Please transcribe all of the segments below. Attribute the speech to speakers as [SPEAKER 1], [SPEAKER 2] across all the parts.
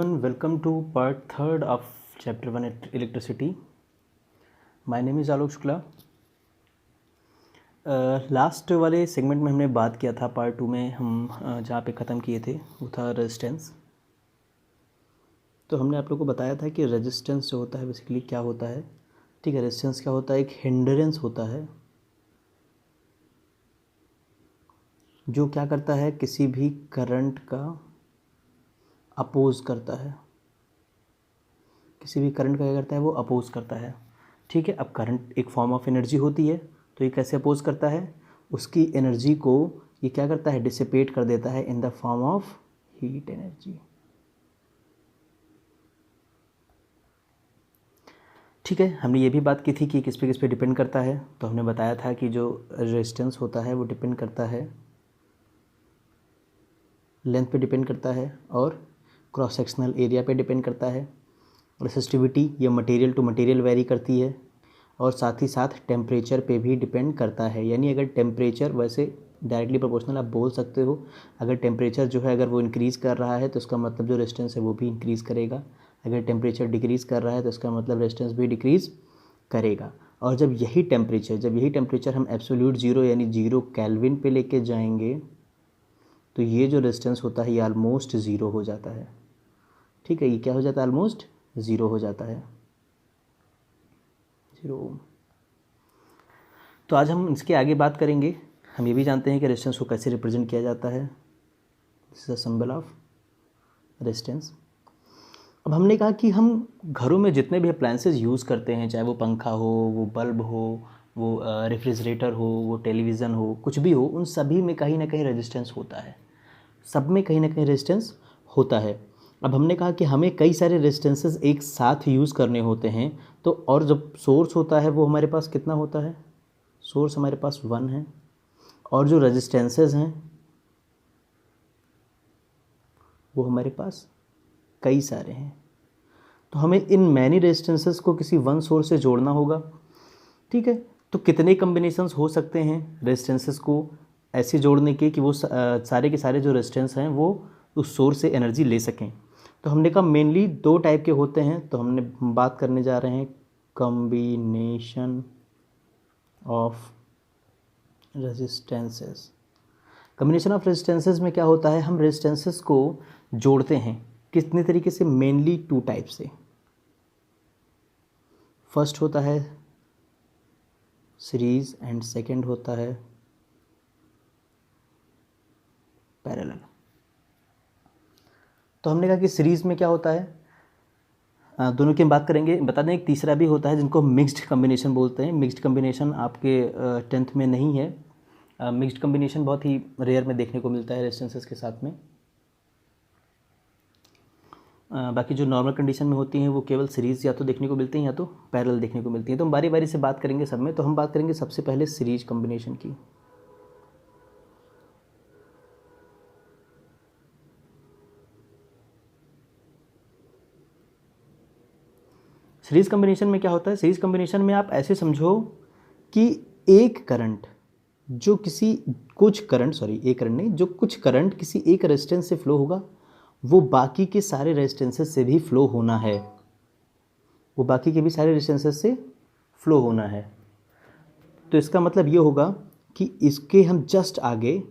[SPEAKER 1] everyone, welcome to part third of chapter 1 electricity. My name is Alok Shukla. Last वाले segment में हमने बात किया था पार्ट 2 में हम जहाँ पे ख़त्म किए थे वो था रेजिस्टेंस. तो हमने आप लोगों को बताया था कि रेजिस्टेंस जो होता है बेसिकली क्या होता है. ठीक है, रेजिस्टेंस क्या होता है, एक हिंड्रेंस होता है जो क्या करता है, किसी भी करंट का अपोज करता है. किसी भी करंट का क्या करता है, वो अपोज करता है. ठीक है, अब करंट एक फॉर्म ऑफ एनर्जी होती है, तो ये कैसे अपोज करता है, उसकी एनर्जी को ये क्या करता है, डिसिपेट कर देता है in the form of heat energy. ठीक है, हमने ये भी बात की थी कि किस पे डिपेंड करता है. तो हमने बताया था कि जो रेजिस्टेंस होता है वो डिपेंड करता है लेंथ पे डिपेंड करता है और क्रॉस सेक्शनल एरिया पे डिपेंड करता है. रेसिस्टिविटी ये मटेरियल टू मटेरियल वेरी करती है और साथ ही साथ टेम्परेचर पे भी डिपेंड करता है. यानी अगर टेम्परेचर वैसे डायरेक्टली प्रोपोर्शनल आप बोल सकते हो, अगर टेम्परेचर जो है अगर वो इंक्रीज़ कर रहा है तो उसका मतलब जो रेजिस्टेंस है वो भी इंक्रीज़ करेगा. अगर टेम्परेचर डिक्रीज़ कर रहा है तो उसका मतलब रेजिस्टेंस भी डिक्रीज़ करेगा. और जब यही टेम्परेचर हम एब्सोल्यूट ज़ीरो यानी 0 केल्विन पे लेके जाएंगे तो ये जो रेजिस्टेंस होता है ये ऑलमोस्ट ज़ीरो हो जाता है. ठीक है, ये क्या हो जाता है, ऑलमोस्ट ज़ीरो हो जाता है, 0 ओम. तो आज हम इसके आगे बात करेंगे. हम ये भी जानते हैं कि रेजिस्टेंस को कैसे रिप्रेजेंट किया जाता है. This is a symbol of resistance. अब हमने कहा कि हम घरों में जितने भी अप्लायंसेस यूज़ करते हैं, चाहे वो पंखा हो, वो बल्ब हो, वो रेफ्रिजरेटर हो, वो टेलीविज़न हो, कुछ भी हो, उन सभी में कहीं ना कहीं रेजिस्टेंस होता है. सब में कहीं ना कहीं रेजिस्टेंस होता है. अब हमने कहा कि हमें कई सारे रेजिस्टेंसेस एक साथ यूज़ करने होते हैं. तो और जब सोर्स होता है वो हमारे पास कितना होता है, सोर्स हमारे पास 1 है और जो रेजिस्टेंसेस हैं वो हमारे पास कई सारे हैं. तो हमें इन मैनी रेजिस्टेंसेस को किसी वन सोर्स से जोड़ना होगा. ठीक है, तो कितने कम्बिनेशंस हो सकते हैं रेजिस्टेंसेस को ऐसे जोड़ने के कि वो सारे के सारे जो रेजिस्टेंस हैं वो उस सोर्स से एनर्जी ले सकें. तो हमने कहा मेनली 2 टाइप के होते हैं. तो हमने बात करने जा रहे हैं combination of resistances. Combination of resistances में क्या होता है, हम रेजिस्टेंसेस को जोड़ते हैं कितने तरीके से, मेनली 2 टाइप से. फर्स्ट होता है सीरीज एंड सेकंड होता है पैरेलल. तो हमने कहा कि सीरीज़ में क्या होता है, दोनों की हम बात करेंगे. बता दें एक तीसरा भी होता है जिनको मिक्स्ड कम्बिनेशन बोलते हैं. मिक्स्ड कम्बिनेशन आपके 10th में नहीं है. मिक्स्ड कम्बिनेशन बहुत ही रेयर में देखने को मिलता है रेजिस्टेंसेस के साथ में. बाकी जो नॉर्मल कंडीशन में होती हैं वो केवल सीरीज़ या तो देखने को मिलती हैं या तो पैरेलल देखने को मिलती हैं. तो हम बारी बारी से बात करेंगे सब में. तो हम बात करेंगे सबसे पहले सीरीज कम्बिनेशन की. सीरीज़ कम्बिनेशन में क्या होता है, सीरीज़ कम्बिनेशन में आप ऐसे समझो कि एक करंट जो किसी कुछ करंट सॉरी एक करंट नहीं, जो कुछ करंट किसी एक रेजिस्टेंस से फ्लो होगा वो बाकी के सारे रेजिस्टेंसेस से भी फ्लो होना है. वो बाकी के भी सारे रेजिस्टेंसेस से फ्लो होना है. तो इसका मतलब ये होगा कि इसके हम जस्ट आगे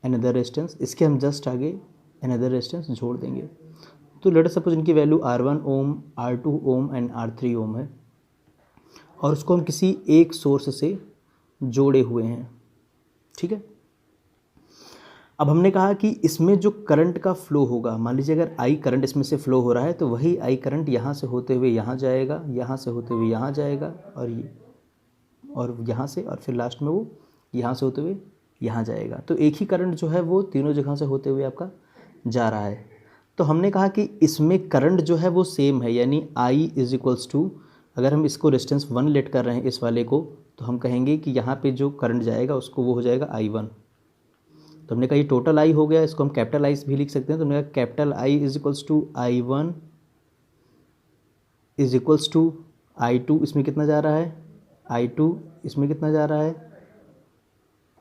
[SPEAKER 1] अनदर रेजिस्टेंस, इसके हम जस्ट आगे अनदर रेजिस्टेंस जोड़ देंगे. तो लेट अस सपोज इनकी value R1 ohm, R2 ohm and R3 ohm है और उसको हम किसी एक सोर्स से जोड़े हुए हैं. ठीक है, अब हमने कहा कि इसमें जो करंट का फ्लो होगा, मान लीजिए अगर I करंट इसमें से फ्लो हो रहा है तो वही I करंट यहाँ से होते हुए यहाँ जाएगा, यहाँ से होते हुए यहाँ जाएगा और यहाँ से, और फिर लास्ट में वो यहाँ से होते हुए यहाँ जाएगा. तो एक ही करंट जो है वो तीनों जगह से होते हुए आपका जा रहा है. तो हमने कहा कि इसमें करंट जो है वो सेम है, यानी I इज इक्वल्स टू, अगर हम इसको रेजिस्टेंस 1 लेट कर रहे हैं इस वाले को, तो हम कहेंगे कि यहाँ पे जो करंट जाएगा उसको वो हो जाएगा I1. तो हमने कहा ये टोटल I हो गया, इसको हम कैपिटल I भी लिख सकते हैं. तो हमने कहा capital I is equals to I1 is equals to I2, इसमें कितना जा रहा है I2, इसमें कितना जा रहा है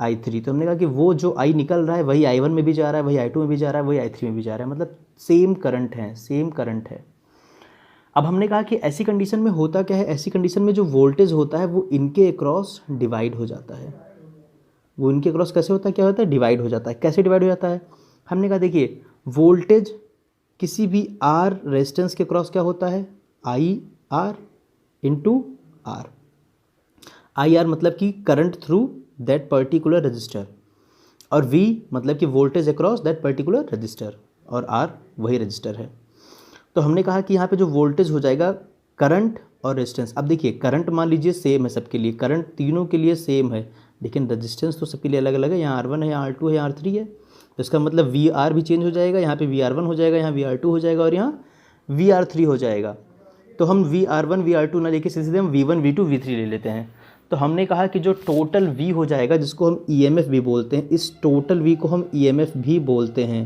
[SPEAKER 1] I3। तो हमने कहा कि वो जो I निकल रहा है वही I1 में भी जा रहा है, वही I2 में भी जा रहा है, वही I3 में भी जा रहा है, मतलब सेम करंट है, सेम करंट है। अब हमने कहा कि ऐसी कंडीशन में होता क्या है, ऐसी कंडीशन में जो वोल्टेज होता है वो इनके अक्रॉस डिवाइड हो जाता है। वो इनके अक्रॉस कैसे होता है, क्या होता है, डिवाइड हो जाता है। कैसे डिवाइड हो जाता है, हमने कहा देखिए वोल्टेज किसी भी आर रेजिस्टेंस के अक्रॉस क्या होता है, I R into R. I R मतलब कि current through that particular resistor, और वी मतलब कि voltage across that particular resistor, और आर वही रजिस्टर है। तो हमने कहा कि यहाँ पे जो वोल्टेज हो जाएगा करंट और रेजिस्टेंस। अब देखिए करंट मान लीजिए सेम है सबके लिए, करंट तीनों के लिए सेम है, लेकिन रेजिस्टेंस तो सबके लिए अलग अलग है। यहाँ R1 है, यहाँ R2 है, यहाँ R3 है। तो इसका मतलब VR भी चेंज हो जाएगा, यहाँ पे VR1 हो जाएगा, यहाँ VR2 हो जाएगा, और यहाँ VR3 हो जाएगा। तो हम VR1 VR2 ना लेके सीधे हम V1 V2 V3 ले लेते हैं। तो हमने कहा कि जो टोटल V हो जाएगा, जिसको हम EMF भी बोलते हैं, इस टोटल V को हम EMF भी बोलते हैं।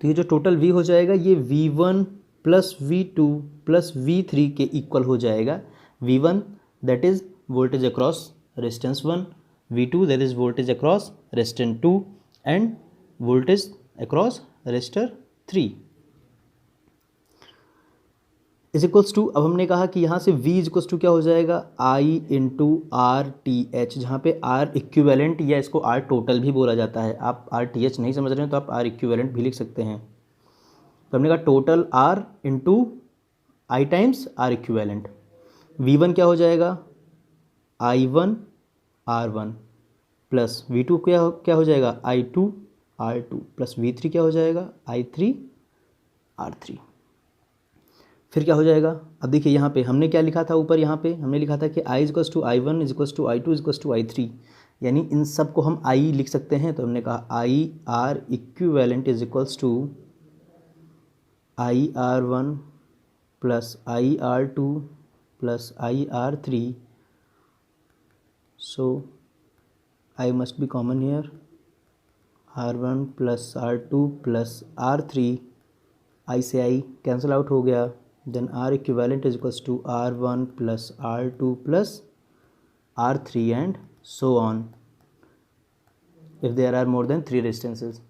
[SPEAKER 1] तो ये जो टोटल V हो जाएगा ये V1 plus V2 plus V3 के इक्वल हो जाएगा। V1 that is voltage across resistance 1, V2 that is voltage across resistance 2, and voltage across resistor 3 is equals to. अब हमने कहा कि यहाँ से V इज इक्वल्स टू क्या हो जाएगा, I into R T H, जहाँ पे R इक्विवेलेंट या इसको R टोटल भी बोला जाता है। आप RTH नहीं समझ रहे हैं तो आप R इक्विवेलेंट भी लिख सकते हैं। तो हमने कहा टोटल R इंटू आई टाइम्स R इक्विवेलेंट। V1 क्या हो जाएगा, I1 R1 प्लस V2 क्या हो जाएगा, I2 R2 प्लस V3 क्या हो जाएगा, I3 R3। फिर क्या हो जाएगा, अब देखिए यहाँ पे हमने क्या लिखा था, ऊपर यहाँ पे हमने लिखा था कि I is to I1 is equals to I2 is equals to I3, यानी इन सब को हम I लिख सकते हैं। तो हमने कहा I R equivalent is equals to IR1 plus IR2 plus IR3, so I must be common here, R1 plus R2 plus R3, I से I कैंसिल आउट हो गया, then R equivalent is equals to R1 plus R2 plus R3 and so on if there are more than 3 resistances।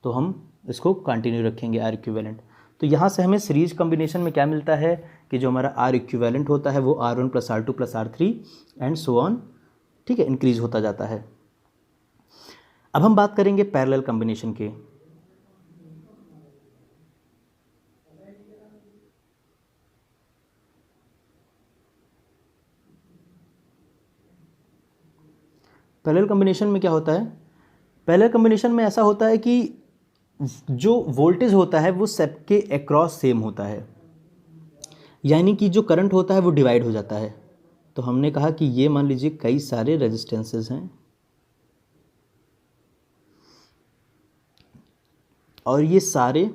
[SPEAKER 1] तो हम इसको continue रखेंगे R equivalent। तो यहाँ से हमें सीरीज कॉम्बिनेशन में क्या मिलता है कि जो हमारा R equivalent होता है वो R1 plus R2 plus R3 and so on, ठीक है, इंक्रीज होता जाता है। अब हम बात करेंगे पैरेलल कॉम्बिनेशन के। पैरेलल कॉम्बिनेशन में क्या होता है, पैरेलल कॉम्बिनेशन में ऐसा होता है कि जो वोल्टेज होता है वो सबके अक्रॉस सेम होता है, यानी कि जो करंट होता है वो डिवाइड हो जाता है। तो हमने कहा कि ये मान लीजिए कई सारे रेजिस्टेंसेस हैं और ये सारे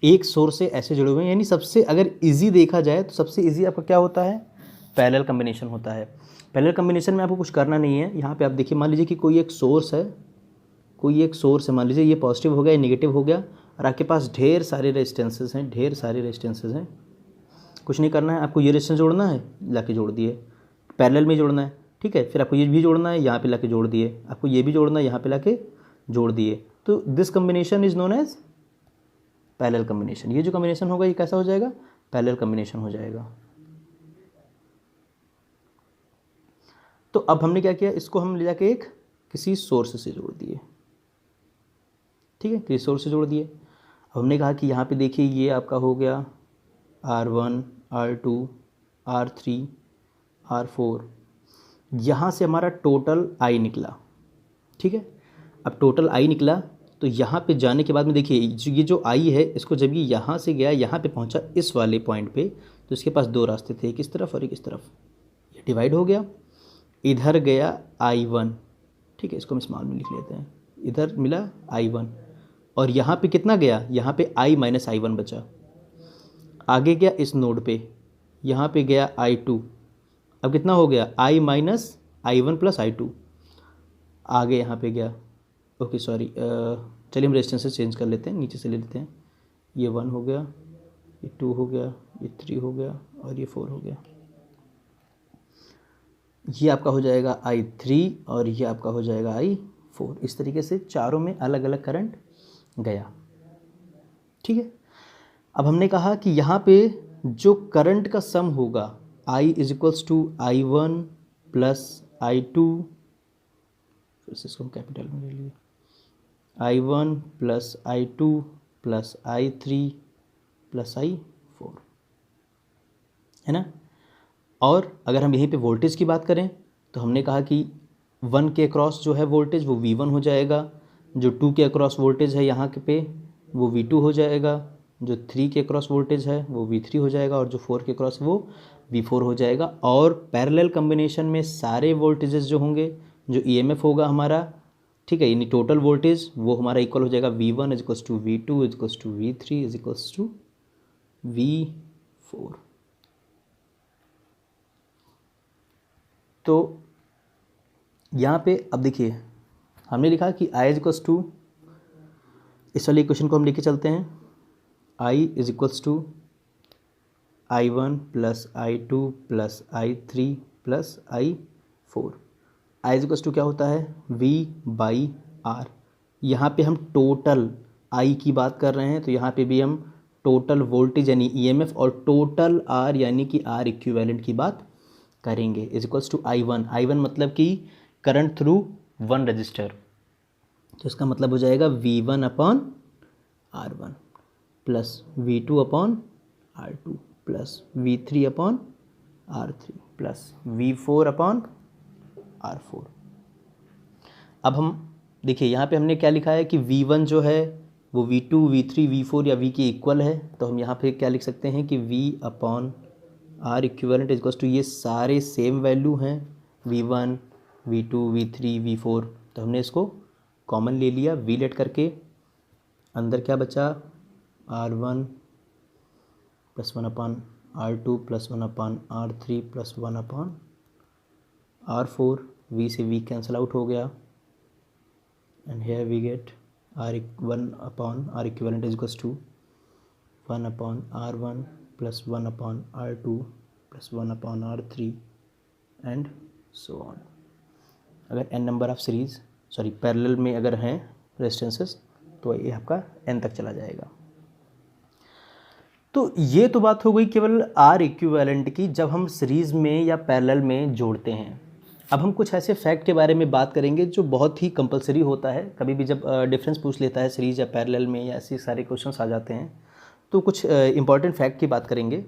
[SPEAKER 1] एक सोर्स से ऐसे जुड़े हुए हैं, यानी सबसे अगर इजी देखा जाए तो सबसे इजी आपका क्या होता है, पैरेलल कॉम्बिनेशन होता है। पैरेलल कॉम्बिनेशन में आपको कुछ करना नहीं है। यहाँ पे आप देखिए, मान लीजिए कि कोई एक सोर्स है, मान लीजिए ये पॉजिटिव हो गया, ये नेगेटिव हो गया, और आपके पास ढेर सारे रेजिस्टेंसेस हैं, कुछ नहीं करना है आपको। ये रेजिस्टेंस जोड़ना है, लाके जोड़ दिए, पैरेलल में जोड़ना है, ठीक है। फिर आपको ये भी जोड़ना है, यहाँ पे लाके जोड़ दिए, आपको ये भी जोड़ना है, यहाँ पे लाके जोड़ दिए। तो this combination is known as parallel combination. ये जो कॉम्बिनेशन होगा ये कैसा हो जाएगा, पैरेलल कॉम्बिनेशन हो जाएगा। तो अब हमने क्या किया, इसको हम ले जाके एक किसी सोर्स से जोड़ दिए, ठीक है, किसी सोर्स से जोड़ दिए। अब हमने कहा कि यहाँ पे देखिए ये आपका हो गया R1 R2 R3 R4, यहाँ से हमारा टोटल I निकला, ठीक है। अब टोटल I निकला तो यहाँ पे जाने के बाद में देखिए ये जो I है, इसको जब ये यहाँ से गया यहाँ पे पहुँचा इस वाले पॉइंट पे, तो इसके पास दो रास्ते थे, एक इस तरफ और एक इस तरफ। ये डिवाइड हो गया, इधर गया I1, ठीक है, इसको हम स्मॉल में लिख लेते हैं, इधर मिला I1, और यहाँ पे कितना गया, यहाँ पे I माइनस I1 बचा। आगे गया इस नोड पे, यहाँ पे गया I2, अब कितना हो गया, I minus I1 plus I2। आगे यहाँ पे गया, ओके सॉरी, चलिए हम रेजिस्टेंस चेंज कर लेते हैं, नीचे से ले लेते हैं। ये 1 हो गया, ये 2 हो गया, ये 3 हो गया और ये 4 हो गया। ये आपका हो जाएगा I3 और ये आपका हो जाएगा I4। इस तरीके से चारों में अलग अलग करंट गया। ठीक है, अब हमने कहा कि यहाँ पे जो करंट का सम होगा I is equals to I1 plus I2, फिर से इसको हम कैपिटल में ले लिए, I1 plus I2 plus I3 plus I4, है ना। और अगर हम यहीं पे वोल्टेज की बात करें तो हमने कहा कि 1 के अक्रॉस जो है वोल्टेज वो V1 हो जाएगा, जो 2 के अक्रॉस वोल्टेज है यहाँ पे वो V2 हो जाएगा, जो 3 के अक्रॉस वोल्टेज है वो V3 हो जाएगा, और जो 4 के अक्रॉस वो V4 हो जाएगा। और पैरेलल कम्बिनेशन में सारे वोल्टेजेस जो होंगे, जो EMF होगा हमारा, ठीक है, यानी टोटल वोल्टेज वो हमारा इक्वल हो जाएगा V1 is equals to V2 is equals to V3 is equals to V4। तो यहाँ पे अब देखिए हमने लिखा कि I इज इक्वल्स टू, इस वाले इक्वेशन को हम लेके चलते हैं, I is equals to I1 plus I2 plus I3 plus I4। I is equals to क्या होता है, V बाई R। यहाँ पे हम टोटल I की बात कर रहे हैं, तो यहाँ पे भी हम टोटल वोल्टेज यानी EMF और टोटल R यानी कि R इक्विवेलेंट की बात करेंगे। Is equals to I1, I1 मतलब कि करंट थ्रू वन रजिस्टर, तो इसका मतलब हो जाएगा V1 upon R1 plus V2 upon R2 plus V3 upon R3 plus V4 upon R4। अब हम देखिए यहाँ पे हमने क्या लिखा है कि V1 जो है वो V2, V3, V4 या V के इक्वल है, तो हम यहाँ पे क्या लिख सकते हैं कि V upon R equivalent is equals to, ये सारे सेम वैल्यू हैं V1, V2, V3, V4, तो हमने इसको कॉमन ले लिया V लेट करके। अंदर क्या बचा, R1 plus 1 upon R2 plus 1 upon R3 plus 1 upon R4, V से V कैंसिल आउट हो गया, and here we get R1 upon R equivalent is equals to 1 अपॉन R1 plus 1 upon R2 plus 1 upon R3 and so on. अगर n number of series parallel में अगर हैं resistances तो ये आपका n तक चला जाएगा। तो ये तो बात हो गई केवल R इक्विवेलेंट की, जब हम सीरीज़ में या पैरेलल में जोड़ते हैं। अब हम कुछ ऐसे फैक्ट के बारे में बात करेंगे जो बहुत ही कंपलसरी होता है, कभी भी जब डिफरेंस पूछ लेता है सीरीज़ या पैरेलल में या ऐसे सारे क्वेश्चंस आ जाते हैं, तो कुछ इंपॉर्टेंट फैक्ट की बात करेंगे।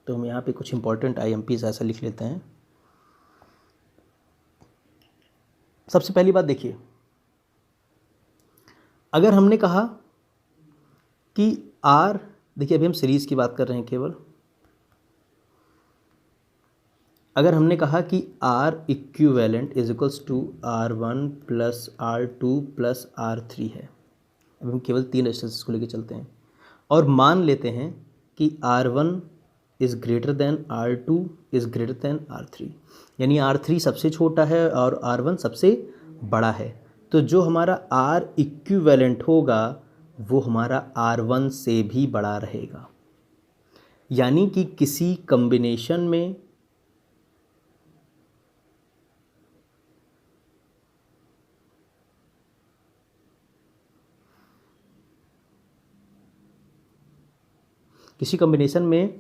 [SPEAKER 1] तो हम यहाँ पे कुछ इंपॉर्टेंट IMPs ऐसा लिख लेते हैं। सबसे पहली बात देखिए, अगर हमने कहा कि R, देखिए अभी हम सीरीज़ की बात कर रहे हैं केवल, अगर हमने कहा कि R equivalent is equals to R1 plus R2 plus R3 है, अब हम केवल 3 रेजिस्टेंसेस को लेके चलते हैं और मान लेते हैं कि R1 is greater than R2 is greater than R3, यानी R3 सबसे छोटा है और R1 सबसे बड़ा है, तो जो हमारा R इक्विवेलेंट होगा वो हमारा R1 से भी बड़ा रहेगा। यानी कि किसी कॉम्बिनेशन में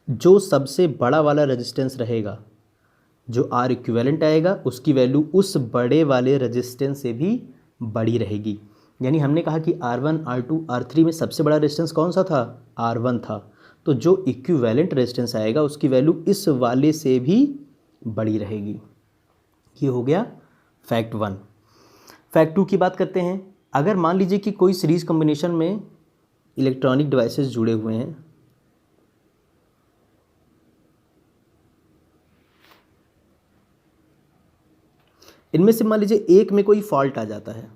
[SPEAKER 1] जो सबसे बड़ा वाला रेजिस्टेंस रहेगा, जो R इक्विवेलेंट आएगा, उसकी वैल्यू उस बड़े वाले रेजिस्टेंस से भी बड़ी रहेगी। यानी हमने कहा कि R1, R2, R3 में सबसे बड़ा रेजिस्टेंस कौन सा था, R1 था, तो जो इक्विवेलेंट रेजिस्टेंस आएगा उसकी वैल्यू इस वाले से भी बड़ी रहेगी। ये हो गया फैक्ट 1। फैक्ट 2 की बात करते हैं। अगर मान लीजिए कि कोई सीरीज़ कॉम्बिनेशन में इलेक्ट्रॉनिक डिवाइसेस जुड़े हुए हैं, इनमें से मान लीजिए एक में कोई फॉल्ट आ जाता है,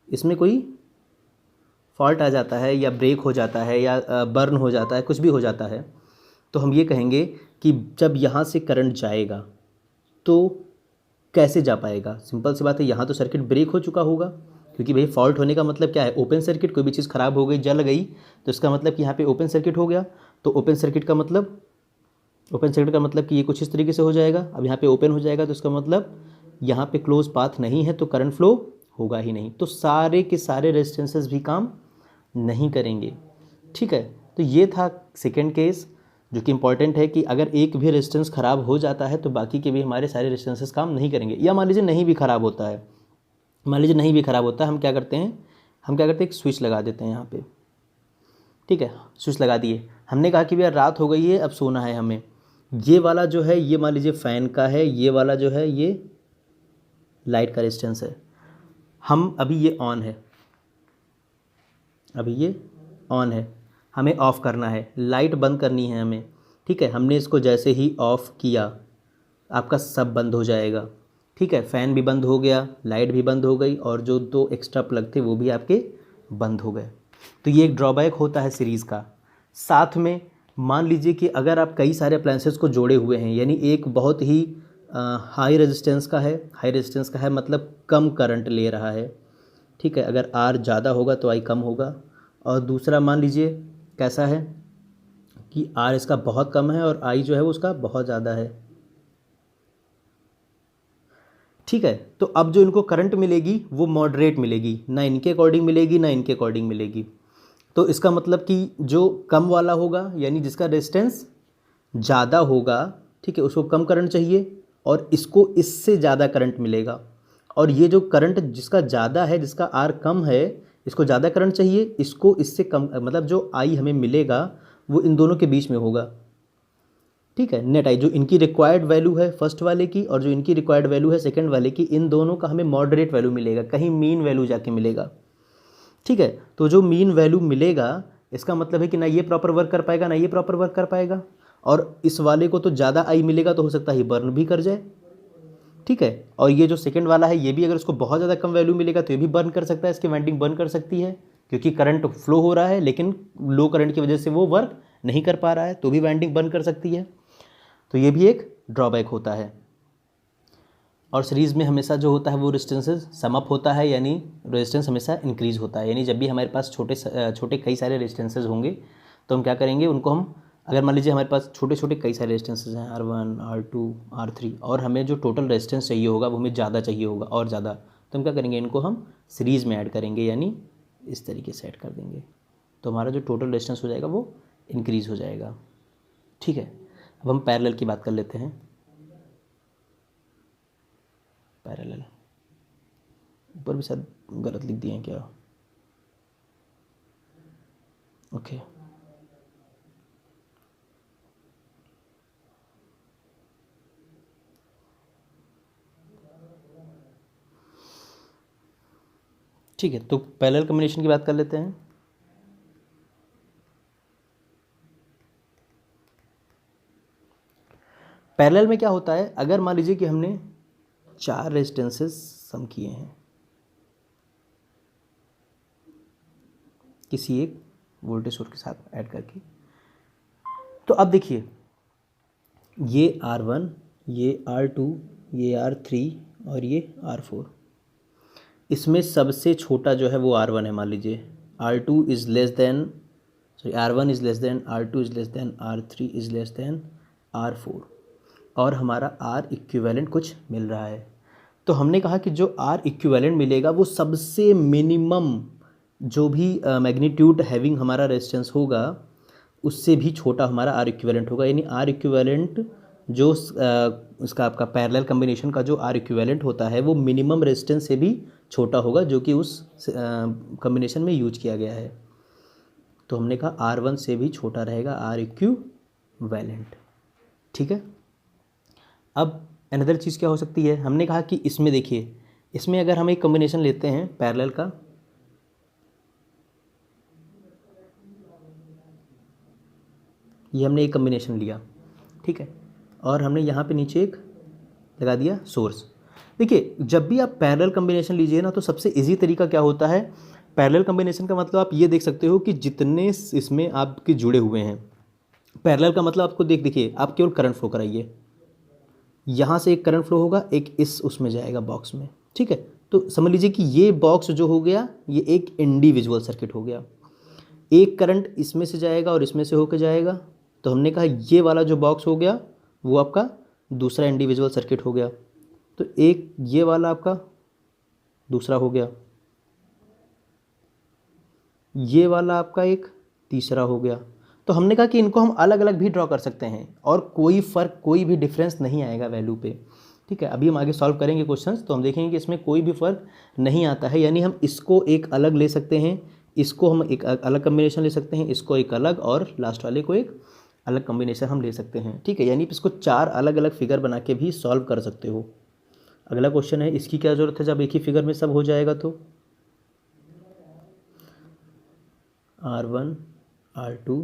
[SPEAKER 1] इसमें कोई फॉल्ट आ जाता है या ब्रेक हो जाता है या बर्न हो जाता है, कुछ भी हो जाता है, तो हम ये कहेंगे कि जब यहाँ से करंट जाएगा तो कैसे जा पाएगा। सिंपल सी बात है, यहाँ तो सर्किट ब्रेक हो चुका होगा, क्योंकि भाई फॉल्ट होने का मतलब क्या है, ओपन सर्किट। कोई भी चीज़ ख़राब हो गई, जल गई, तो इसका मतलब कि यहाँ पे ओपन सर्किट हो गया। तो ओपन सर्किट का मतलब ओपन सर्किट का मतलब कि ये कुछ इस तरीके से हो जाएगा। अब यहाँ पे ओपन हो जाएगा तो इसका मतलब यहाँ पे क्लोज पाथ नहीं है तो करंट फ्लो होगा ही नहीं, तो सारे के सारे रेजिस्टेंसेस भी काम नहीं करेंगे। ठीक है, तो ये था सेकेंड केस जो कि इंपॉर्टेंट है कि अगर एक भी रेजिस्टेंस ख़राब हो जाता है तो बाकी के भी हमारे सारे रेजिस्टेंसेस काम नहीं करेंगे। या मान लीजिए नहीं भी ख़राब होता है, मान लीजिए नहीं भी ख़राब होता है, हम क्या करते हैं एक स्विच लगा देते हैं यहाँ पे। ठीक है, स्विच लगा दिए, हमने कहा कि भैया रात हो गई है अब सोना है हमें। ये वाला जो है ये मान लीजिए फ़ैन का है, ये वाला जो है ये लाइट का रेजिस्टेंस है। हम अभी ये ऑन है, अभी ये ऑन है, हमें ऑफ़ करना है, लाइट बंद करनी है हमें। ठीक है, हमने इसको जैसे ही ऑफ़ किया आपका सब बंद हो जाएगा। ठीक है, फ़ैन भी बंद हो गया, लाइट भी बंद हो गई और जो 2 एक्स्ट्रा प्लग थे वो भी आपके बंद हो गए। तो ये एक ड्रॉबैक होता है सीरीज़ का। साथ में मान लीजिए कि अगर आप कई सारे अप्लायंसेस को जोड़े हुए हैं, यानी एक बहुत ही हाई रेजिस्टेंस का है मतलब कम करंट ले रहा है। ठीक है, अगर आर ज़्यादा होगा तो आई कम होगा, और दूसरा मान लीजिए कैसा है कि आर इसका बहुत कम है और आई जो है वो उसका बहुत ज़्यादा है। ठीक है, तो अब जो इनको करंट मिलेगी वो मॉडरेट मिलेगी, ना इनके अकॉर्डिंग मिलेगी ना इनके अकॉर्डिंग मिलेगी। तो इसका मतलब कि जो कम वाला होगा यानी जिसका रेजिस्टेंस ज़्यादा होगा, ठीक है, उसको कम करंट चाहिए और इसको इससे ज़्यादा करंट मिलेगा। और ये जो करंट जिसका ज़्यादा है, जिसका आर कम है, इसको ज़्यादा करंट चाहिए, इसको इससे कम, मतलब जो आई हमें मिलेगा वो इन दोनों के बीच में होगा। ठीक है, नेट आई जो इनकी रिक्वायर्ड वैल्यू है फर्स्ट वाले की और जो इनकी रिक्वायर्ड वैल्यू है सेकंड वाले की, इन दोनों का हमें मॉडरेट वैल्यू मिलेगा, कहीं मीन वैल्यू जाके मिलेगा। ठीक है, तो जो मीन वैल्यू मिलेगा इसका मतलब है कि ना ये प्रॉपर वर्क कर पाएगा ना ये प्रॉपर वर्क कर पाएगा, और इस वाले को तो ज़्यादा आई मिलेगा तो हो सकता है ये बर्न भी कर जाए। ठीक है, और ये जो सेकंड वाला है ये भी अगर इसको बहुत ज़्यादा कम वैल्यू मिलेगा तो ये भी बर्न कर सकता है, इसकी वाइंडिंग बर्न कर सकती है क्योंकि करंट फ्लो हो रहा है लेकिन लो करंट की वजह से वो वर्क नहीं कर पा रहा है, तो भी वाइंडिंग बर्न कर सकती है। तो ये भी एक ड्रॉबैक होता है। और सीरीज़ में हमेशा जो होता है वो रेजिस्टेंसेस सम अप होता है, यानी रेजिस्टेंस हमेशा इंक्रीज़ होता है। यानी जब भी हमारे पास छोटे कई सारे रेजिस्टेंसेस होंगे तो हम क्या करेंगे, उनको हम अगर मान लीजिए हमारे पास छोटे छोटे कई सारे रेजिस्टेंसेस हैं R1 R2 R3 और हमें जो टोटल रेजिस्टेंस चाहिए होगा वो हमें ज़्यादा चाहिए होगा और ज़्यादा, तो हम क्या करेंगे, इनको हम सीरीज़ में ऐड करेंगे, यानी इस तरीके से ऐड कर देंगे, तो हमारा जो टोटल रेजिस्टेंस हो जाएगा वो इंक्रीज़ हो जाएगा। ठीक है, अब हम पैरेलल की बात कर लेते हैं। पैरेलल ऊपर भी शायद गलत लिख दिए हैं क्या? ओके, ठीक है, तो पैरेलल कॉम्बिनेशन की बात कर लेते हैं। पैरेलल में क्या होता है, अगर मान लीजिए कि हमने 4 रेजिस्टेंसेस सम किए हैं किसी एक वोल्टेज सोर्स के साथ ऐड करके, तो अब देखिए ये R1, ये R2, ये R3 और ये R4, इसमें सबसे छोटा जो है वो R1 है। मान लीजिए R2 is less than R1 is less than R2 is less than R3 is less than R4 और हमारा R इक्विवेलेंट कुछ मिल रहा है। तो हमने कहा कि जो R इक्विवेलेंट मिलेगा वो सबसे मिनिमम जो भी मैग्नीट्यूड हैविंग हमारा रेजिस्टेंस होगा उससे भी छोटा हमारा R इक्विवेलेंट होगा, यानी R इक्विवेलेंट जो इसका आपका पैरेलल कॉम्बिनेशन का जो R इक्विवेलेंट होता है वो मिनिमम रेजिस्टेंस से भी छोटा होगा जो कि उस कॉम्बिनेशन में यूज किया गया है। तो हमने कहा R1 से भी छोटा रहेगा R इक्विवेलेंट। ठीक है, अब अनदर चीज़ क्या हो सकती है, हमने कहा कि इसमें देखिए, इसमें अगर हम एक कॉम्बिनेशन लेते हैं पैरेलल का, ये हमने एक कॉम्बिनेशन लिया, ठीक है, और हमने यहाँ पे नीचे एक लगा दिया सोर्स। देखिए जब भी आप पैरेलल कॉम्बिनेशन लीजिए ना तो सबसे इजी तरीका क्या होता है, पैरेलल कॉम्बिनेशन का मतलब आप ये देख सकते हो कि जितने इसमें आपके जुड़े हुए हैं, पैरेलल का मतलब आपको देखिए आप केवल करंट फ्लो कराइए, यहाँ से एक करंट फ्लो होगा, एक इस उसमें जाएगा बॉक्स में। ठीक है, तो समझ लीजिए कि ये बॉक्स जो हो गया ये एक इंडिविजुअल सर्किट हो गया, एक करंट इसमें से जाएगा और इसमें से होकर जाएगा, तो हमने कहा ये वाला जो बॉक्स हो गया वो आपका दूसरा इंडिविजुअल सर्किट हो गया, तो एक ये वाला आपका दूसरा हो गया, ये वाला आपका एक तीसरा हो गया। तो हमने कहा कि इनको हम अलग अलग भी ड्रॉ कर सकते हैं और कोई फ़र्क, कोई भी डिफरेंस नहीं आएगा वैल्यू पे। ठीक है, अभी हम आगे सॉल्व करेंगे क्वेश्चंस तो हम देखेंगे कि इसमें कोई भी फ़र्क नहीं आता है, यानी हम इसको एक अलग ले सकते हैं, इसको हम एक अलग कम्बिनेशन ले सकते हैं, इसको एक अलग, और लास्ट वाले को एक अलग कम्बिनेशन हम ले सकते हैं। ठीक है, यानी इसको 4 अलग अलग फिगर बना के भी सॉल्व कर सकते हो। अगला क्वेश्चन है, इसकी क्या ज़रूरत है जब एक ही फिगर में सब हो जाएगा तो R1, R2,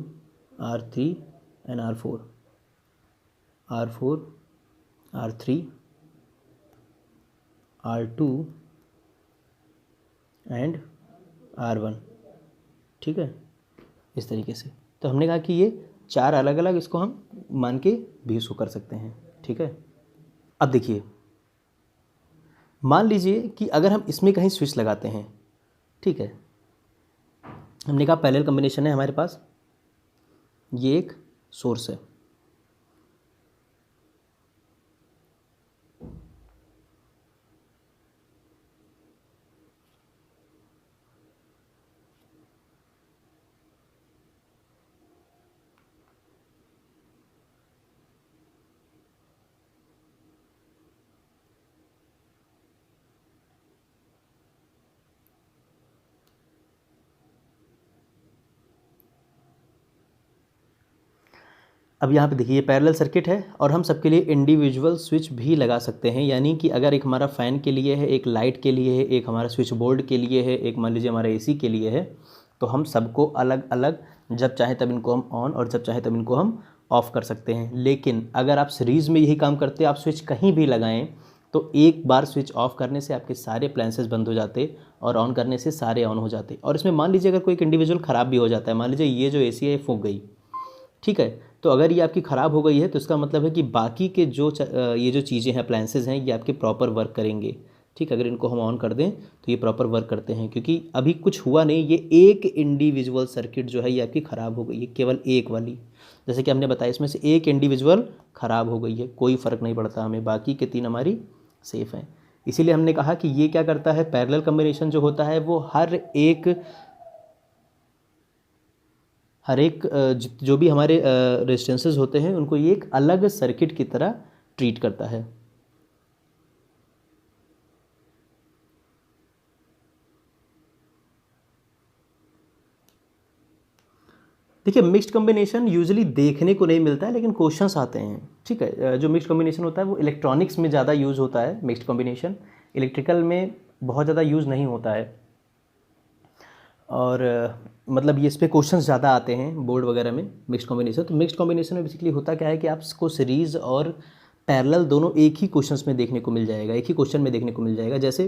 [SPEAKER 1] R3 and R4, R4, R3, R2 and R1। ठीक है, इस तरीके से। तो हमने कहा कि ये 4 अलग अलग, इसको हम मान के भी इसको कर सकते हैं। ठीक है, अब देखिए, मान लीजिए कि अगर हम इसमें कहीं स्विच लगाते हैं, ठीक है, हमने कहा पैरेलल कॉम्बिनेशन है हमारे पास, ये एक सोर्स है, अब यहाँ पे देखिए ये पैरेलल सर्किट है और हम सबके लिए इंडिविजुअल स्विच भी लगा सकते हैं, यानी कि अगर एक हमारा फ़ैन के लिए है, एक लाइट के लिए है, एक हमारा स्विच बोर्ड के लिए है, एक मान लीजिए हमारा एसी के लिए है, तो हम सबको अलग अलग जब चाहे तब इनको हम ऑन और जब चाहे तब इनको हम ऑफ़ कर सकते हैं। लेकिन अगर आप सीरीज़ में यही काम करते, आप स्विच कहीं भी लगाएं तो एक बार स्विच ऑफ करने से आपके सारे अप्लायंसेस बंद हो जाते और ऑन करने से सारे ऑन हो जाते। और इसमें मान लीजिए अगर कोई एक इंडिविजुअल ख़राब भी हो जाता है, मान लीजिए ये जो एसी है ये फूंक गई, ठीक है, तो अगर ये आपकी ख़राब हो गई है तो इसका मतलब है कि बाकी के जो ये जो चीज़ें हैं, अप्लायंसेस हैं, ये आपके प्रॉपर वर्क करेंगे। ठीक, अगर इनको हम ऑन कर दें तो ये प्रॉपर वर्क करते हैं, क्योंकि अभी कुछ हुआ नहीं, ये एक इंडिविजुअल सर्किट जो है ये आपकी ख़राब हो गई है, केवल एक वाली। जैसे कि हमने बताया इसमें से एक इंडिविजुअल ख़राब हो गई है, कोई फ़र्क नहीं पड़ता हमें, बाकी के 3 हमारी सेफ़ हैं। इसीलिए हमने कहा कि ये क्या करता है, पैरेलल कॉम्बिनेशन जो होता है वो हर एक जो भी हमारे रेजिस्टेंसेस होते हैं उनको ये एक अलग सर्किट की तरह ट्रीट करता है। देखिए, मिक्स्ड कॉम्बिनेशन यूजुअली देखने को नहीं मिलता है लेकिन क्वेश्चंस आते हैं। ठीक है, जो मिक्स्ड कॉम्बिनेशन होता है वो इलेक्ट्रॉनिक्स में ज़्यादा यूज़ होता है, मिक्स्ड कॉम्बिनेशन इलेक्ट्रिकल में बहुत ज़्यादा यूज़ नहीं होता है। और मतलब ये इस पे क्वेश्चंस ज़्यादा आते हैं बोर्ड वगैरह में, मिक्स्ड कॉम्बिनेशन। तो मिक्स्ड कॉम्बिनेशन में बेसिकली होता क्या है कि आपको सीरीज़ और पैरेलल दोनों एक ही क्वेश्चंस में देखने को मिल जाएगा, एक ही क्वेश्चन में देखने को मिल जाएगा। जैसे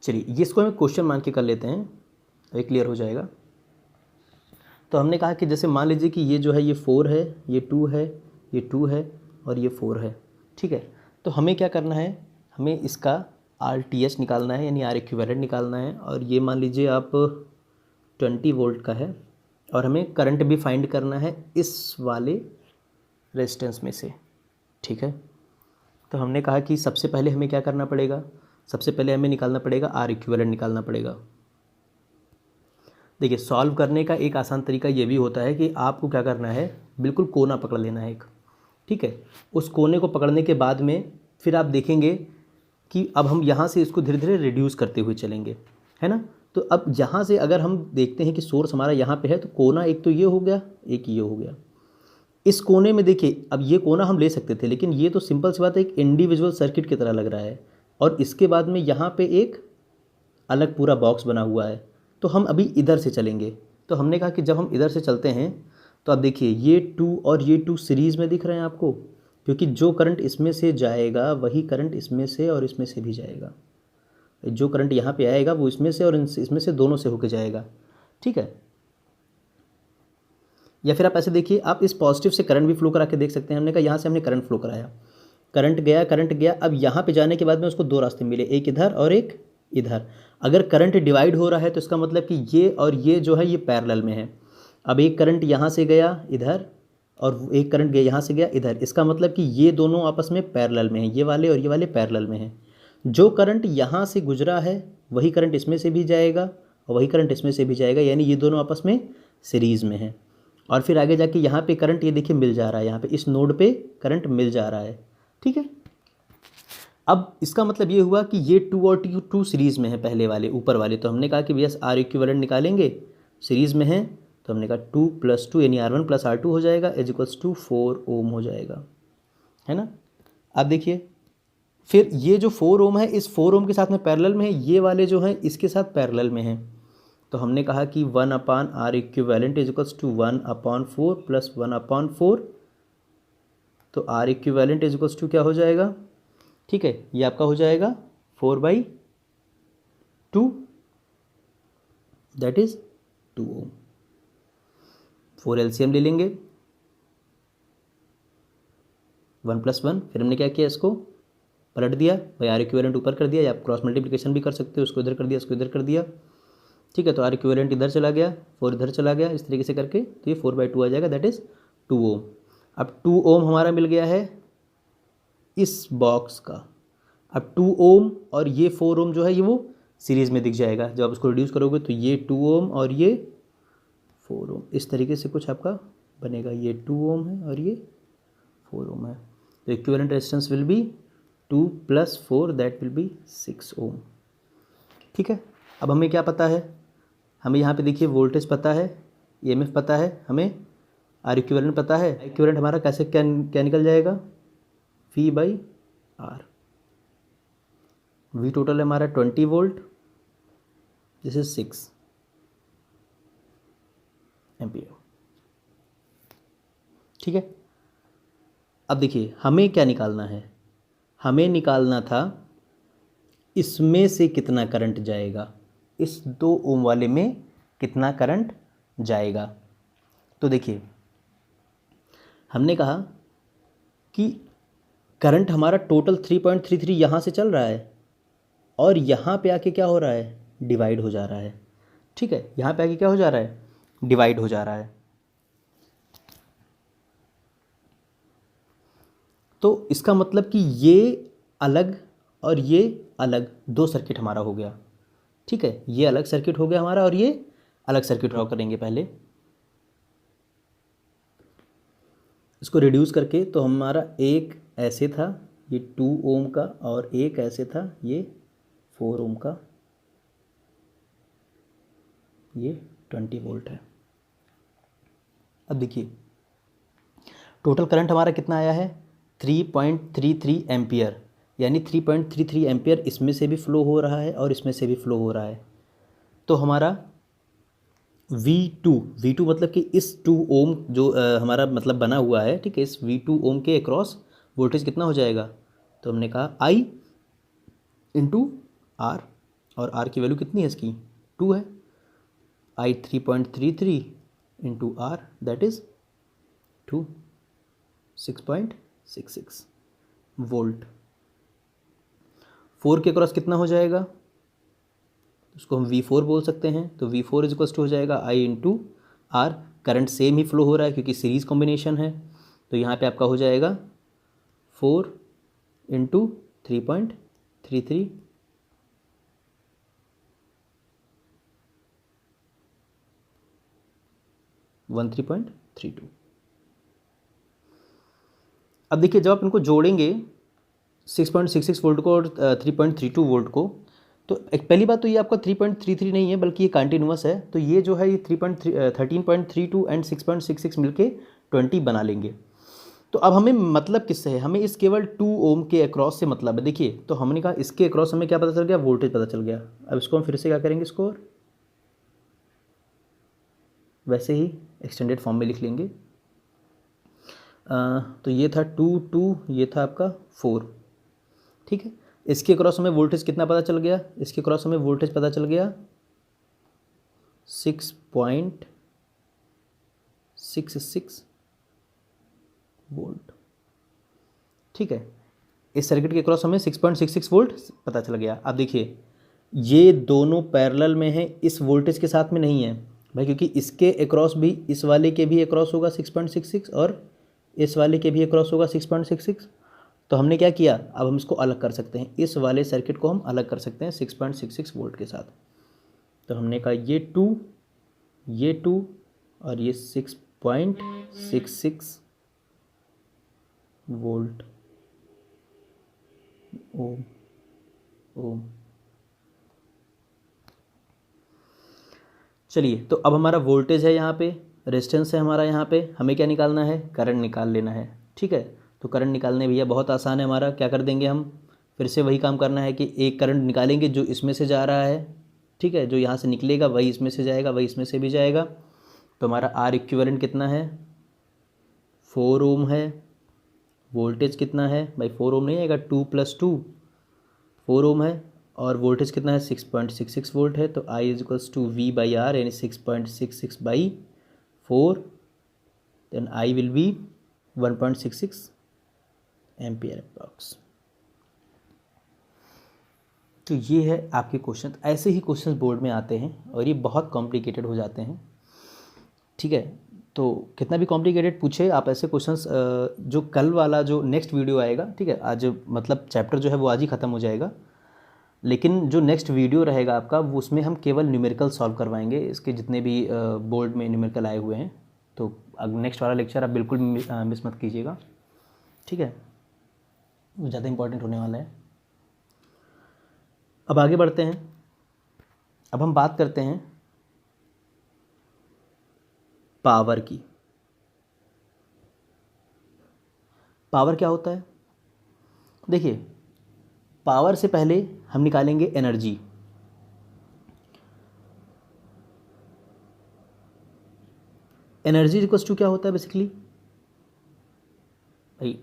[SPEAKER 1] चलिए ये इसको हम क्वेश्चन मान के कर लेते हैं, ये क्लियर हो जाएगा। तो हमने कहा कि जैसे मान लीजिए कि ये जो है ये 4 है, ये 2 है, ये 2 है और ये 4 है। ठीक है, तो हमें क्या करना है, हमें इसका RTH निकालना है, यानी R इक्विवेलेंट निकालना है। और ये मान लीजिए आप 20 वोल्ट का है और हमें करंट भी फाइंड करना है इस वाले रेजिस्टेंस में से। ठीक है, तो हमने कहा कि सबसे पहले हमें क्या करना पड़ेगा, सबसे पहले हमें निकालना पड़ेगा R इक्विवेलेंट निकालना पड़ेगा। देखिए, सॉल्व करने का एक आसान तरीका ये भी होता है कि आपको क्या करना है, बिल्कुल कोना पकड़ लेना है एक। ठीक है, उस कोने को पकड़ने के बाद में फिर आप देखेंगे कि अब हम यहाँ से इसको धीरे धीरे रिड्यूस करते हुए चलेंगे, है ना। तो अब यहाँ से अगर हम देखते हैं कि सोर्स हमारा यहाँ पे है, तो कोना एक तो ये हो गया, एक ये हो गया। इस कोने में देखिए, अब ये कोना हम ले सकते थे लेकिन ये तो सिंपल सी बात है, एक इंडिविजुअल सर्किट की तरह लग रहा है। और इसके बाद में यहाँ पे एक अलग पूरा बॉक्स बना हुआ है, तो हम अभी इधर से चलेंगे। तो हमने कहा कि जब हम इधर से चलते हैं तो आप देखिए ये 2 और ये 2 सीरीज़ में दिख रहे हैं आपको, क्योंकि जो करंट इसमें से जाएगा वही करंट इसमें से और इसमें से भी जाएगा। जो करंट यहाँ पे आएगा वो इसमें से और इसमें से दोनों से होके जाएगा। ठीक है, या फिर आप ऐसे देखिए, आप इस पॉजिटिव से करंट भी फ्लो करा के देख सकते हैं। हमने कहा यहाँ से हमने करंट फ्लो कराया, करंट गया, अब यहाँ पे जाने के बाद में उसको दो रास्ते मिले, एक इधर और एक इधर। अगर करंट डिवाइड हो रहा है तो इसका मतलब कि ये और ये जो है ये पैरेलल में है। अब एक करंट यहाँ से गया इधर और एक करंट गया यहाँ से गया इधर, इसका मतलब कि ये दोनों आपस में पैरेलल में हैं, ये वाले और ये वाले पैरेलल में हैं। जो करंट यहाँ से गुजरा है वही करंट इसमें से भी जाएगा और वही करंट इसमें से भी जाएगा, यानी ये दोनों आपस में सीरीज़ में हैं। और फिर आगे जाके यहाँ पे करंट, ये देखिए मिल जा रहा है, यहाँ पे इस नोड पे करंट मिल जा रहा है, ठीक है। अब इसका मतलब ये हुआ कि ये 2 और टू सीरीज़ में है, पहले वाले ऊपर वाले। तो हमने कहा कि भैया आर इक्विवेलेंट निकालेंगे, सीरीज़ में है, तो हमने कहा 2 + 2 यानी R1 + R2 हो जाएगा = 4 ओम हो जाएगा, है ना। अब देखिए फिर ये जो 4 ओम है इस 4 ओम के साथ में पैरेलल में है, ये वाले जो हैं इसके साथ पैरेलल में हैं। तो हमने कहा कि 1/R इक्विवेलेंट = 1/4 + 1/4। तो R इक्विवेलेंट = क्या हो जाएगा, ठीक है, ये आपका हो जाएगा 4/2, दैट इज़ 2 ओम। 4 LCM ले लेंगे, 1 + 1, फिर हमने क्या किया, इसको पलट दिया भाई, आर इक्विवेलेंट ऊपर कर दिया, या आप क्रॉस मल्टीप्लिकेशन भी कर सकते हो, उसको इधर कर दिया, इसको इधर कर दिया, ठीक है। तो आर इक्विवेलेंट इधर चला गया, 4 इधर चला गया, इस तरीके से करके तो ये 4/2 आ जाएगा, दैट इज़ 2 ओम। अब 2 ओम हमारा मिल गया है इस बॉक्स का। अब 2 ओम और ये 4 ओम जो है ये वो सीरीज़ में दिख जाएगा। जब आप उसको रिड्यूस करोगे तो ये 2 ओम और ये 4 ओम, इस तरीके से कुछ आपका बनेगा। ये 2 ओम है और ये 4 ओम है, तो equivalent resistance will be 2 + 4, that will be 6 ओम, ठीक है। अब हमें क्या पता है, हमें यहाँ पे देखिए वोल्टेज पता है, EMF पता है, हमें आर इक्विवेलेंट पता है। इक्विवेलेंट हमारा कैसे क्या निकल जाएगा, V/R। V टोटल है हमारा 20 वोल्ट, दिस इज 6 एम्पियर, ठीक है। अब देखिए हमें क्या निकालना है, हमें निकालना था इसमें से कितना करंट जाएगा, इस 2 ओम वाले में कितना करंट जाएगा। तो देखिए हमने कहा कि करंट हमारा टोटल 3.33 यहाँ से चल रहा है और यहाँ पे आके क्या हो रहा है, डिवाइड हो जा रहा है, ठीक है। यहाँ पे आके क्या हो जा रहा है, डिवाइड हो जा रहा है। तो इसका मतलब कि ये अलग और ये अलग, 2 सर्किट हमारा हो गया, ठीक है। ये अलग सर्किट हो गया हमारा और ये अलग सर्किट ड्रॉ करेंगे पहले इसको रिड्यूस करके। तो हमारा एक ऐसे था ये 2 ओम का और एक ऐसे था ये 4 ओम का, ये 20 वोल्ट है। अब देखिए टोटल करंट हमारा कितना आया है, 3.33 एम्पियर, यानी 3.33 एम्पियर इसमें से भी फ़्लो हो रहा है और इसमें से भी फ़्लो हो रहा है। तो हमारा V2 मतलब कि इस 2 ओम जो हमारा मतलब बना हुआ है, ठीक है, इस V2 ओम के अक्रॉस वोल्टेज कितना हो जाएगा। तो हमने कहा I × R, और R की वैल्यू कितनी है इसकी, 2 है। I 3.33 × R, that is 2, 6.66 volt. 4 के क्रॉस कितना हो जाएगा, उसको हम V4 बोल सकते हैं। तो V4 = हो जाएगा I × R, current same he flow हो रहा है क्योंकि सीरीज़ कॉम्बिनेशन है। तो यहाँ पे आपका हो जाएगा 4 × 3.33 13.32। अब देखिए जब आप इनको जोड़ेंगे 6.66 वोल्ट को और 3.32 वोल्ट को, तो एक पहली बात तो ये आपका 3.33 नहीं है बल्कि ये कंटिन्यूअस है। तो ये जो है ये 13.32 एंड 6.66 मिलके 20 बना लेंगे। तो अब हमें मतलब किससे है, हमें इस केवल 2 ओम के अक्रॉस से मतलब है। देखिए तो हमने कहा इसके अक्रॉस हमें क्या पता चल गया, वोल्टेज पता चल गया। अब इसको हम फिर से क्या करेंगे, इसको वैसे ही एक्सटेंडेड फॉर्म में लिख लेंगे। तो ये था 2, ये था आपका 4, ठीक है। इसके क्रॉस हमें वोल्टेज कितना पता चल गया, इसके क्रॉस हमें वोल्टेज पता चल गया 6.66 666 वोल्ट। ठीक है, इस सर्किट के क्रॉस हमें 6.66 वोल्ट पता चल गया। अब देखिए ये दोनों पैरेलल में हैं, इस वोल्टेज के साथ में नहीं है भाई, क्योंकि इसके अक्रॉस भी, इस वाले के भी अक्रॉस होगा 6.66 और इस वाले के भी अक्रॉस होगा 6.66। तो हमने क्या किया, अब हम इसको अलग कर सकते हैं, इस वाले सर्किट को हम अलग कर सकते हैं 6.66 वोल्ट के साथ। तो हमने कहा ये टू और ये 6.66 वोल्ट ओम ओम। चलिए, तो अब हमारा वोल्टेज है यहाँ पे, रेजिस्टेंस है हमारा यहाँ पे, हमें क्या निकालना है, करंट निकाल लेना है। ठीक है, तो करंट निकालने भैया बहुत आसान है हमारा, क्या कर देंगे हम, फिर से वही काम करना है कि एक करंट निकालेंगे जो इसमें से जा रहा है। ठीक है, जो यहाँ से निकलेगा वही इसमें से जाएगा, वही इसमें से भी जाएगा। तो हमारा आर इक्विवेलेंट कितना है, 4 ओम है। वोल्टेज कितना है भाई, 4 ओम नहीं आएगा, 2 + 2 4 ओम है। और वोल्टेज कितना है, 6.66 वोल्ट है। तो I = V/R, यानी 6.66/4, then I will be 1.66 ampere approx. तो ये है आपके क्वेश्चन। ऐसे ही क्वेश्चंस बोर्ड में आते हैं और ये बहुत कॉम्प्लिकेटेड हो जाते हैं। ठीक है, तो कितना भी कॉम्प्लिकेटेड पूछे आप ऐसे क्वेश्चंस, जो कल वाला जो नेक्स्ट वीडियो आएगा, ठीक है, आज मतलब चैप्टर जो है वो आज ही ख़त्म हो जाएगा, लेकिन जो नेक्स्ट वीडियो रहेगा आपका वो उसमें हम केवल न्यूमेरिकल सॉल्व करवाएंगे, इसके जितने भी बोर्ड में न्यूमेरिकल आए हुए हैं। तो अब नेक्स्ट वाला लेक्चर आप बिल्कुल मिस मत कीजिएगा। ठीक है, वो ज़्यादा इंपॉर्टेंट होने वाला है। अब आगे बढ़ते हैं। अब हम बात करते हैं पावर की। पावर क्या होता है, देखिए पावर से पहले हम निकालेंगे एनर्जी। एनर्जी इक्वल्स टू क्या होता है बेसिकली भाई,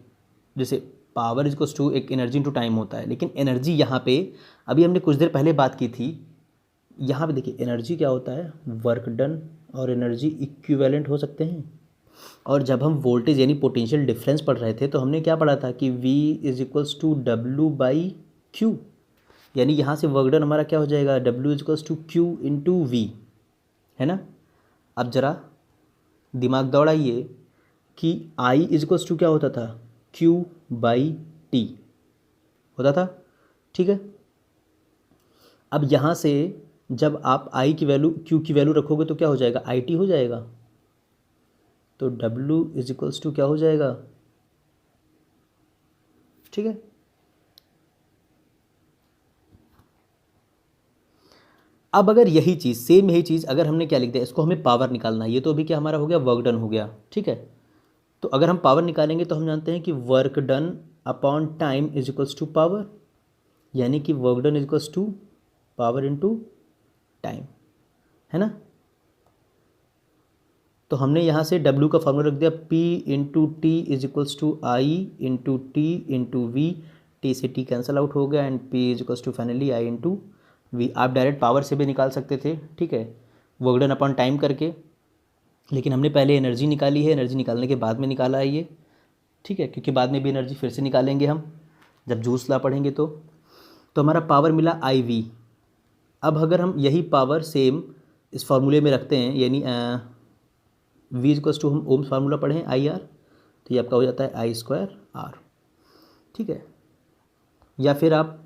[SPEAKER 1] जैसे पावर इक्वल्स टू एक एनर्जी इनटू टाइम होता है, लेकिन एनर्जी यहाँ पे अभी हमने कुछ देर पहले बात की थी, यहाँ पे देखिए एनर्जी क्या होता है, वर्क डन और एनर्जी इक्विवेलेंट हो सकते हैं। और जब हम वोल्टेज यानी पोटेंशियल डिफरेंस पढ़ रहे थे तो हमने क्या पढ़ा था कि V = W/Q, यानी यहाँ से वर्क डन हमारा क्या हो जाएगा, W = Q × V, है ना। अब ज़रा दिमाग दौड़ाइए कि I = क्या होता था, Q/T होता था। ठीक है, अब यहाँ से जब आप I की वैल्यू, Q की वैल्यू रखोगे तो क्या हो जाएगा, IT हो जाएगा। तो W = क्या हो जाएगा, ठीक है। अब अगर यही चीज़, सेम यही चीज़ अगर हमने क्या लिख दिया, इसको हमें पावर निकालना है, ये तो अभी क्या हमारा हो गया, वर्क डन हो गया। ठीक है, तो अगर हम पावर निकालेंगे तो हम जानते हैं कि work done upon time = power, यानी कि work done = power into time, है ना। तो हमने यहाँ से W का फॉर्मूला रख दिया, P × T = I × T × V, T से T कैंसिल आउट हो गया, and P = finally I × V। आप डायरेक्ट पावर से भी निकाल सकते थे, ठीक है, वर्क डन अपॉन टाइम करके, लेकिन हमने पहले एनर्जी निकाली है, एनर्जी निकालने के बाद में निकाला है ये, ठीक है, क्योंकि बाद में भी एनर्जी फिर से निकालेंगे हम जब जूस ला पढ़ेंगे तो हमारा पावर मिला IV। अब अगर हम यही पावर सेम इस फार्मूले में रखते हैं, यानी V = हम ओम्स फार्मूला पढ़े हैं IR, तो ये आपका हो जाता है I²R, ठीक है। या फिर आप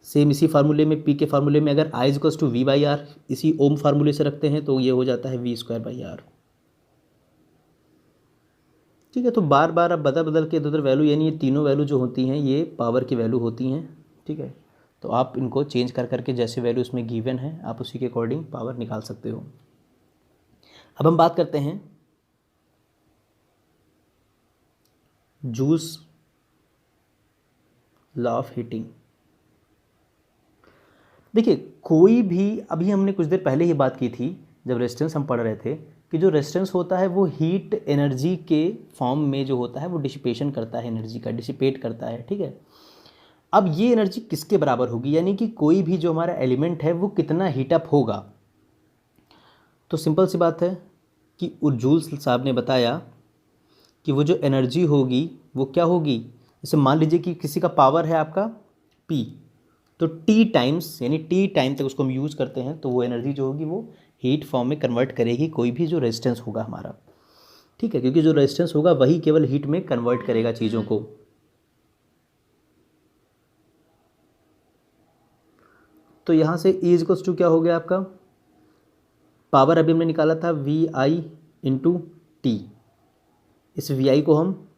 [SPEAKER 1] सेम इसी फार्मूले में, P के फार्मूले में अगर I = V/R इसी ओम फार्मूले से रखते हैं तो ये हो जाता है V²/R, ठीक है। तो बार बार आप बदल बदल के इधर वैल्यू, यानी ये तीनों वैल्यू जो होती हैं ये पावर की वैल्यू होती हैं, ठीक है। तो आप इनको चेंज कर करके जैसे वैल्यू इसमें गिवन है आप उसी के अकॉर्डिंग पावर निकाल सकते हो। अब हम बात करते हैं जूल्स लॉ ऑफ हीटिंग। देखिए कोई भी, अभी हमने कुछ देर पहले ही बात की थी जब रेजिस्टेंस हम पढ़ रहे थे कि जो रेजिस्टेंस होता है वो हीट एनर्जी के फॉर्म में जो होता है वो डिसिपेशन करता है, एनर्जी का डिसिपेट करता है, ठीक है। अब ये एनर्जी किसके बराबर होगी, यानी कि कोई भी जो हमारा एलिमेंट है वो कितना हीटअप होगा। तो सिंपल सी बात है, कि जूल्स साहब ने बताया कि वो जो एनर्जी होगी वो क्या होगी, जैसे मान लीजिए कि किसी का पावर है आपका P, तो T टाइम्स यानी T टाइम तक उसको हम यूज़ करते हैं तो वो एनर्जी जो होगी वो हीट फॉर्म में कन्वर्ट करेगी कोई भी जो रेजिस्टेंस होगा हमारा, ठीक है, क्योंकि जो रेजिस्टेंस होगा वही केवल हीट में कन्वर्ट करेगा चीज़ों को। तो यहाँ से E इक्वल्स टू क्या हो गया आपका, पावर अभी हमने निकाला था VI इंटू टी, इस VI को हम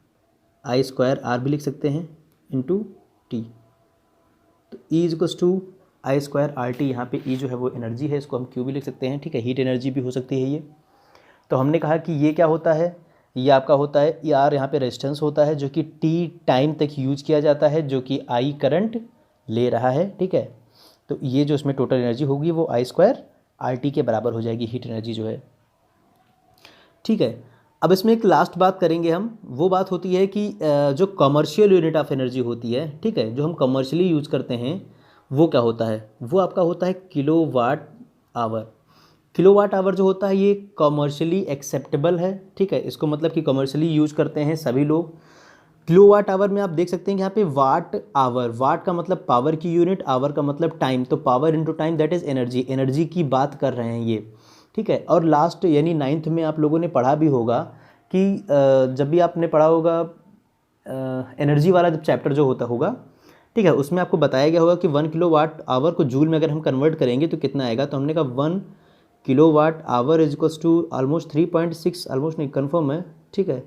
[SPEAKER 1] I²R भी लिख सकते हैं इंटू टी, तो E इक्वल्स टू I²RT, यहाँ पे E जो है वो एनर्जी है, इसको हम Q भी लिख सकते हैं, ठीक है, हीट एनर्जी भी हो सकती है ये। तो हमने कहा कि ये क्या होता है, ये आपका होता है R, यहाँ पे रेजिस्टेंस होता है जो कि T टाइम तक यूज किया जाता है, जो कि I करंट ले रहा है, ठीक है। तो ये जो इसमें टोटल एनर्जी होगी वो I²RT के बराबर हो जाएगी, हीट एनर्जी जो है, ठीक है। अब इसमें एक लास्ट बात करेंगे हम, वो बात होती है कि जो कमर्शियल यूनिट ऑफ एनर्जी होती है, ठीक है, जो हम कमर्शियली यूज़ करते हैं वो क्या होता है, वो आपका होता है किलोवाट आवर। किलोवाट आवर जो होता है ये कमर्शियली एक्सेप्टेबल है, ठीक है, इसको मतलब कि कमर्शियली यूज करते हैं सभी लोग। किलोवाट आवर में आप देख सकते हैं कि यहाँ पे वाट आवर, वाट का मतलब पावर की यूनिट, आवर का मतलब टाइम, तो power into time that is energy, energy की बात कर रहे हैं ये, ठीक है। और लास्ट यानी 9th में आप लोगों ने पढ़ा भी होगा कि जब भी आपने पढ़ा होगा एनर्जी वाला जब चैप्टर जो होता होगा, ठीक है, उसमें आपको बताया गया होगा कि 1 किलोवाट आवर को जूल में अगर हम कन्वर्ट करेंगे तो कितना आएगा, तो हमने कहा 1 kilowatt hour is equals to almost 3.6, almost नहीं कन्फर्म है, ठीक है,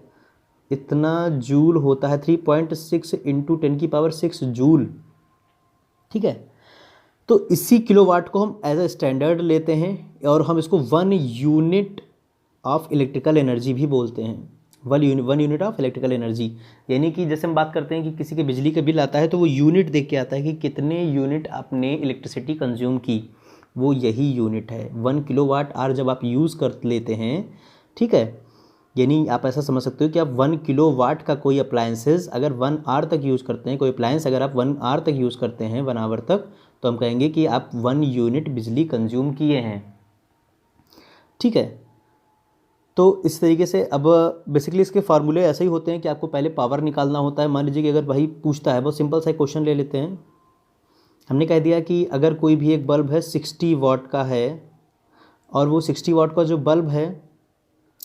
[SPEAKER 1] इतना जूल होता है, 3.6 इंटू 10⁶ जूल, ठीक है। तो इसी किलोवाट को हम एज अ स्टैंडर्ड लेते हैं और हम इसको 1 यूनिट ऑफ इलेक्ट्रिकल एनर्जी भी बोलते हैं, 1 यूनिट ऑफ इलेक्ट्रिकल एनर्जी, यानी कि जैसे हम बात करते हैं कि किसी के बिजली का बिल आता है तो वो यूनिट देख के आता है कि कितने यूनिट आपने इलेक्ट्रिसिटी कंज्यूम की, वो यही यूनिट है 1 किलोवाट आवर जब आप यूज़ कर लेते हैं, ठीक है, यानी आप ऐसा समझ सकते हो कि आप 1 किलोवाट का कोई अप्लायंसेस अगर 1 आवर तक यूज़ करते हैं, कोई अप्लायंस अगर आप 1 आवर तक यूज़ करते हैं, 1 आवर तक, तो हम कहेंगे कि आप 1 यूनिट बिजली कंज्यूम किए हैं, ठीक है। तो इस तरीके से अब बेसिकली इसके फार्मूले ऐसे ही होते हैं कि आपको पहले पावर निकालना होता है। मान लीजिए कि अगर वही पूछता है, बहुत सिंपल सा क्वेश्चन ले लेते हैं, हमने कह दिया कि अगर कोई भी एक बल्ब है 60 वाट का है और वो 60 वाट का जो बल्ब है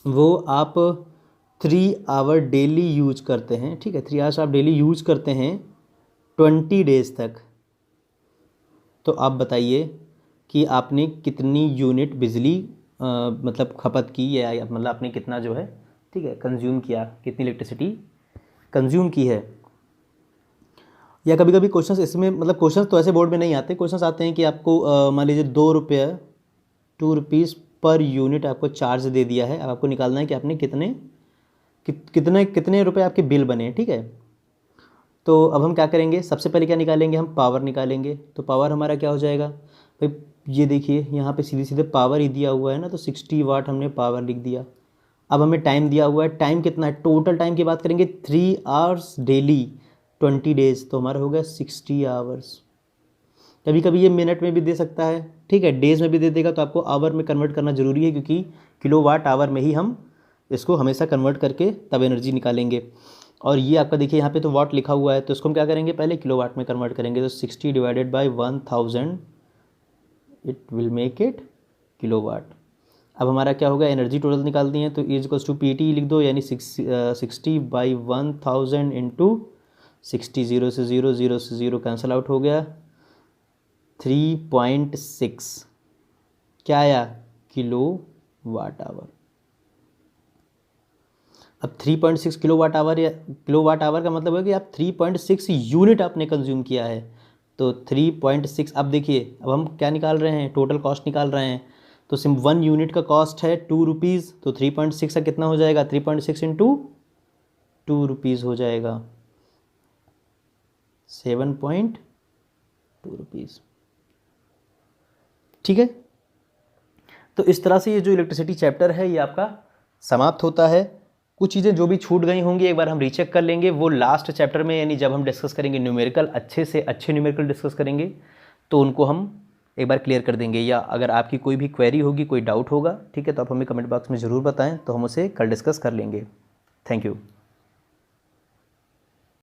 [SPEAKER 1] वो आप 3 आवर डेली यूज करते हैं, ठीक है, 3 आवर्स आप डेली यूज करते हैं 20 डेज़ तक, तो आप बताइए कि आपने कितनी यूनिट बिजली मतलब खपत की, या मतलब आपने कितना जो है, ठीक है, कंज्यूम किया, कितनी इलेक्ट्रिसिटी कंज्यूम की है। या कभी कभी क्वेश्चंस इसमें मतलब क्वेश्चंस तो ऐसे बोर्ड में नहीं आते, क्वेश्चंस आते हैं कि आपको मान लीजिए 2 रुपये 2 रुपीज़ पर यूनिट आपको चार्ज दे दिया है, अब आपको निकालना है कि आपने कितने रुपए आपके बिल बने, ठीक है। तो अब हम क्या करेंगे, सबसे पहले क्या निकालेंगे, हम पावर निकालेंगे। तो पावर हमारा क्या हो जाएगा भाई, ये देखिए यहाँ पे सीधे सीधे पावर ही दिया हुआ है ना, तो 60 वाट हमने पावर लिख दिया। अब हमें टाइम दिया हुआ है, टाइम कितना है, टोटल टाइम की बात करेंगे 3 आवर्स डेली 20 डेज़, तो हमारा हो गया 60 आवर्स। कभी कभी ये मिनट में भी दे सकता है, ठीक है, डेज़ में भी दे देगा, तो आपको आवर में कन्वर्ट करना ज़रूरी है क्योंकि किलोवाट आवर में ही हम इसको हमेशा कन्वर्ट करके तब एनर्जी निकालेंगे। और ये आपका देखिए यहाँ पे तो वाट लिखा हुआ है, तो इसको हम क्या करेंगे, पहले किलोवाट में कन्वर्ट करेंगे, तो 60 divided by 1000 it will make it kilowatt. अब हमारा क्या होगा, एनर्जी टोटल निकालनी है, तो E इक्वल्स टू PT लिख दो, यानी 60 बाई 1000 इंटू 60, 0 से 0 0 से 0 कैंसिल आउट हो गया, 3.6 क्या आया, किलो वाट आवर। अब 3.6 किलो वाट आवर, या किलो वाट आवर का मतलब है कि आप 3.6 यूनिट आपने कंज्यूम किया है, तो 3.6। अब देखिए अब हम क्या निकाल रहे हैं, टोटल कॉस्ट निकाल रहे हैं, तो सिर्फ 1 यूनिट का कॉस्ट है 2 रुपीज़, तो 3.6 का कितना हो जाएगा, 3.6 इंटू 2 रुपीज़ हो जाएगा 7.2 रुपीज़, ठीक है। तो इस तरह से ये जो इलेक्ट्रिसिटी चैप्टर है ये आपका समाप्त होता है। कुछ चीज़ें जो भी छूट गई होंगी एक बार हम रीचेक कर लेंगे, वो लास्ट चैप्टर में, यानी जब हम डिस्कस करेंगे न्यूमेरिकल, अच्छे से अच्छे न्यूमेरिकल डिस्कस करेंगे तो उनको हम एक बार क्लियर कर देंगे, या अगर आपकी कोई भी क्वेरी होगी, कोई डाउट होगा, ठीक है, तो आप हमें कमेंट बॉक्स में ज़रूर बताएं, तो हम उसे कल डिस्कस कर लेंगे। Thank you.